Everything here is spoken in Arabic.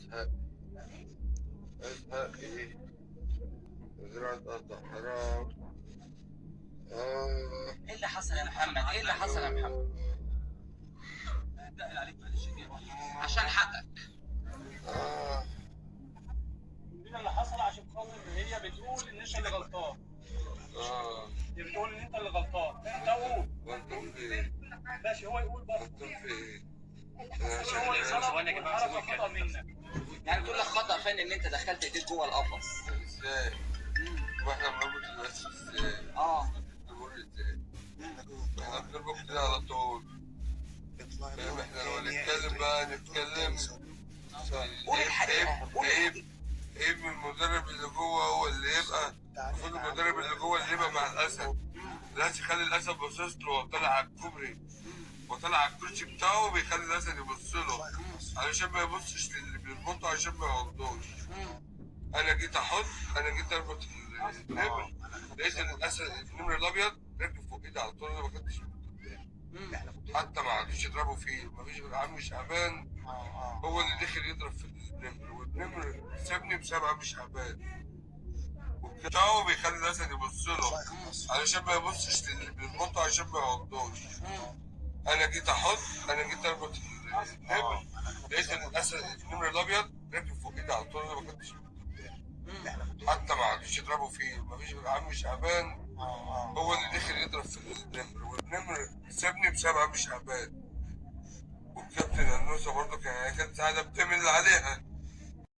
ازهق. ازهق ايه؟ زراعة الصحراء. ايه اللي حصل يا محمد؟ ايه اللي حصل يا محمد؟ عليك معلش عشان حقك. آه. ايه اللي حصل؟ عشان خاطر هي بتقول ان انت اللي غلطان. هي بتقول ان انت اللي غلطان، انت قول. غلطان في ايه؟ ماشي، هو يقول برضه. غلطان في ايه؟ هو يسألك والحركه خطأ منك. يعني تقول لك خطأ فني ان انت دخلت ايديك جوه القفص. ازاي؟ واحنا بنربط الناس ازاي؟ نقول ازاي؟ احنا بنربط كده على طول. فاهم؟ احنا لو نتكلم بقى نتكلم. قول الحقيقة. عيب من المدرب اللي جوه هو اللي يبقى. المفروض المدرب اللي جوه اللي يبقى مع الاسد. الاسد يخلي الاسد باصص له وطالع على الكوبري وطالع على الكرسي بتاعه، بيخلي الاسد يبص له علشان ما يبصش للي بيربطه عشان ما يعضوش. انا جيت اربط النمر، لقيت ان الاسد النمر الابيض ركب فوق ايدي على طول. انا ما كنتش حتى ما عادوش يضربوا فيه، ما فيش غير عم شعبان هو اللي دخل يضرب في النمر، والنمر سابني بسبب عم شعبان. وبتاعه بيخلي الاسد يبص له علشان ما يبصش للي بيربطه عشان ما يعضوش. انا جيت اربط النمر، لقيت ان الاسد النمر الابيض ركب فوق ايدي على طول. انا ما كنتش حتى ما عادوش يضربوا فيه، ما فيش غير عم شعبان هو اللي دخل يضرب في النمر، والنمر سابني بسبب عم شعبان. والكابتن النوسه برضه كانت ساعده بتمل عليها.